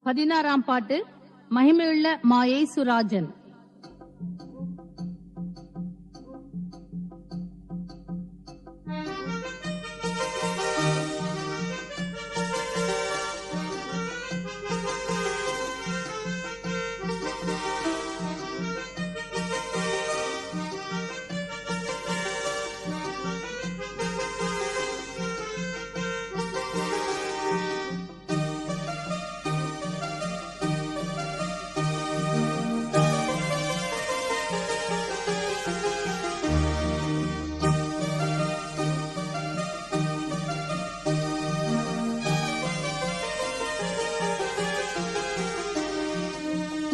16ஆம் பாட்டு மகிமையுள்ள மாயேசுராஜன்.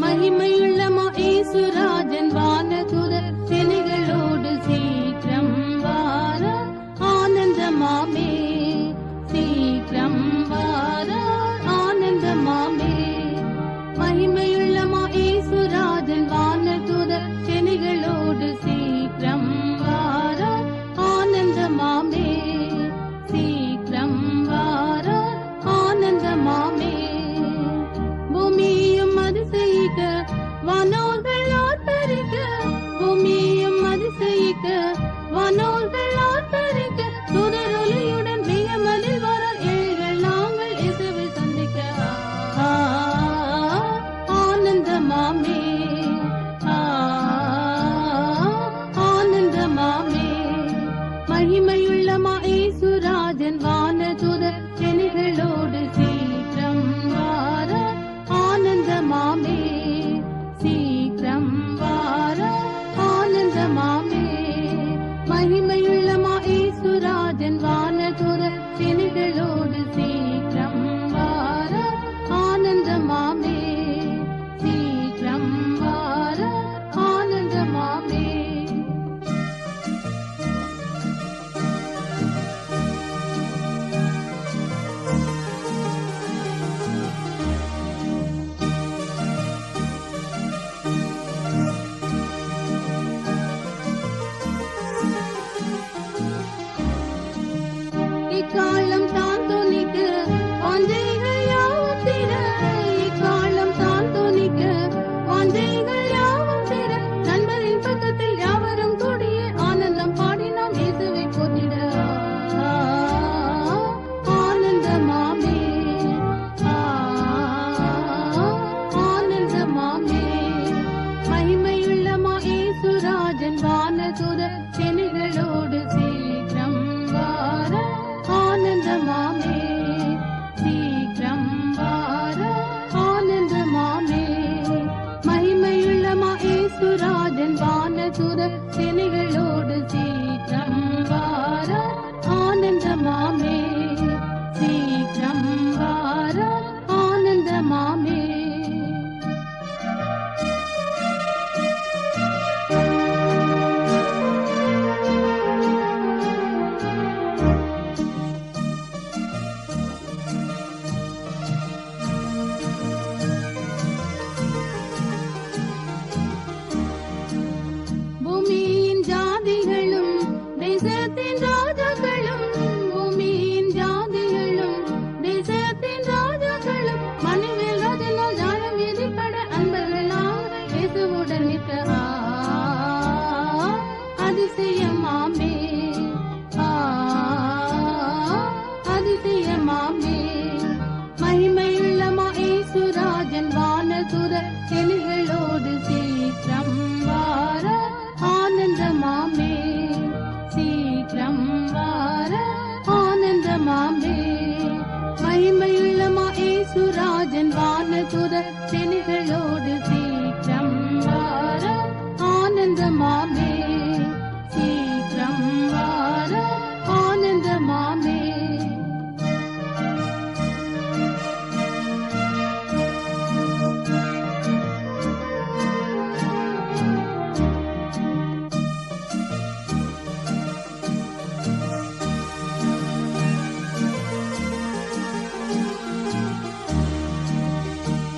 மகிமையுள்ள மாயேசுராஜன் வானதூதர் சேனைகளோடு சீக்கிரம் வார ஆனந்தமாமே, சீக்கிரம் வார ஆனந்தமாமே. மகிமையுள்ள மாயேசுராஜன் வானதூதர் சேனைகளோடு சீக்கிரம் வார ஆனந்தமாமே, சீக்கிரம் வார ஆனந்தமாமே. பூமியும் அதிசயிக்க வானோர்கள் ஆர்ப்பரிக்க, பூமியும் அதிசயிக்க வானோர்கள் ஆர்ப்பரிக்க, தூதரொலியுடன் மிகமதில் வர ஏழைகள் நாங்கள் இயேசுவை சந்திக்க ஆனந்தமாமே, ஆனந்தமாமே. மகிமையுள்ள மாயேசுராஜன் வானதூதர் சேனைகளோடு சீக்கிரம் வார ஆனந்தமாமே, சீக்கிரம் வார ஆனந்தமாமே. மகிமையுள்ள மாயேசுராஜன் வானதூதர் சேனைகளோடு சீக்கிரம் வார ஆனந்தமாமே, சீக்கிரம் வார ஆனந்தமாமே. இக்காலம் தான் துணிக்க வாஞ்சைகள் யாவும் திற, இக்காலம் தான் துணிக்க வாஞ்சைகள் யாவும் திற, நண்பரின் பக்கத்தில் யாவரும் கூடிய ஆனந்தம் பாடி நாம் இயேசுவை போற்றிட ஆனந்தமாமே, ஆனந்தமாமே. மகிமையுள்ள மாயேசுராஜன் வானதூதர் சேனைகளோடு சீக்கிரம் வார ஆனந்தமாமே, சீக்கிரம் வார ஆனந்தமாமே. மகிமையுள்ள மாயேசுராஜன் வானதூதர் சேனைகளோடு சீக்கிரம் வார ஆனந்தமாமே, சீக்கிரம் வார ஆனந்தமாமே. பூமியின் ஜாதிகளும் தேசத்தின் ராஜாக்களும், பூமியின் ஜாதிகளும் தேசத்தின் ராஜாக்களும், மனுவேல் ராஜனால் ஞானம் எதிர்பட அன்பர்களாக இயேசுவுடன் நிற்க அதிசயமாமே, அதிசயமாமே. மகிமையுள்ள மாயேசுராஜன் வானதூதர் சேனைகளோடு சீக்கிரம் வார ஆனந்தமாமே, சீக்கிரம் வார ஆனந்தமாமே. மகிமையுள்ள மாயேசுராஜன் வானதூதர் சேனைகளோடு சீக்கிரம் வார ஆனந்தமாமே, சீக்கிரம் வார ஆனந்தமாமே.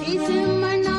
இயேசு மன்னா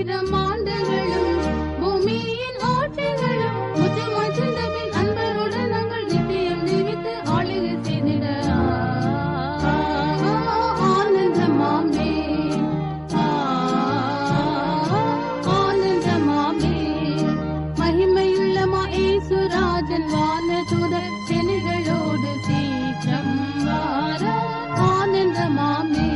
ஆயிரம் ஆண்டுகளும் பூமியின் ஓட்டைகளும் முற்றமாய் சென்றபின் அன்பருடன் நாங்கள் நித்தியம் ஜீவித்து ஆளுகை செய்திட ஆனந்தமாமே ஆனந்தமாமே மகிமையுள்ளமா ஏசுராஜன் வானதுதர் செனிகளோடு சீற்றம் வார ஆனந்தமாமே